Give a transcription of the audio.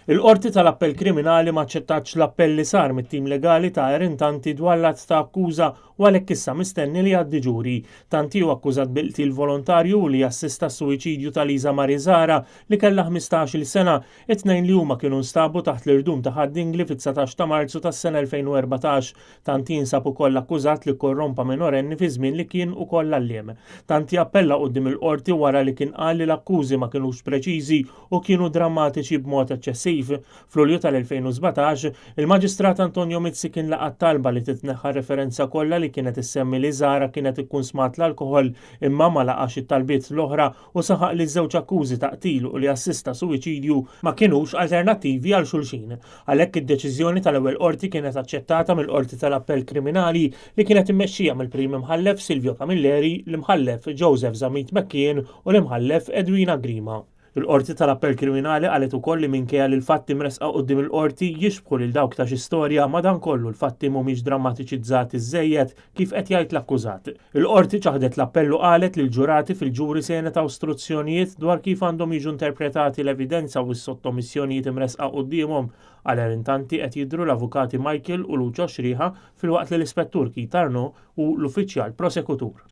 Il-Qorti tal-Appell Kriminali ma aċċettax l-appell li sar mit-tim legali ta' Erin Tanti dwar l-att ta' akkuża u għalhekk issa mistenni li jgħaddi ġuri. Tanti huwa akkużat bil-qtil volontarju li assista s-suwiċidju ta' Liza Marizara li kellha 15-il sena, it-tnejn li huma kienu nstabu taħt l-irdum ta' Haddingli fit-19 ta' Marzu tas-sena 2014. Tanti jinsab ukoll akkużat li korrompa minorenni fi żmien li kien ukoll għalliem. Tanti appella quddiem il-qorti wara li kien qal li l-akkużi ma kinux preċiżi u kienu drammatiċi b'mod eċċessiv. F'Lulju tal-2017, il-Maġistrat Antonio Mizzi kien laqgħat talba li titneħħa referenza kollha li kienet issemmi li Zara kienet ikkun smat l-alkoħol imma ma laqax it-talbiet l-oħra u saħaq li ż-żewġ akkużi ta' qtil u li assista suwiċidju ma kienux alternattivi għal xulxin. Għalhekk id-deċiżjoni tal-ewwel qorti kienet aċċettata mill-Qorti tal-Appell Kriminali li kienet immexxija mill-Prim Imħallef Silvio Camilleri, l-Imħallef Joseph Zamit McKien u l-Imħallef Edwina Grima. Il-Qorti tal-Appell Kriminali qalet ukoll li minkejja li l-fatti mresqa quddiem il-qorti jixbħu lil dawk ta' xi storja madankollu l-fatti mhumiex drammatiċizzati żejjed kif qed jgħid l-akkużat. Il-qorti ċaħdet l-appellu qalet li l-ġurati fil-ġuri se jingħataw istruzzjonijiet dwar kif għandhom jiġu interpretati l-evidenza u s-sottomissjonijiet imresqa qudiemhom. Għal Erin Tanti qed jidhru l-avukati Michael u Lucio Xriħa filwaqt li l-Ispettur Keith Arnaud u l-Uffiċjal Prosekutur.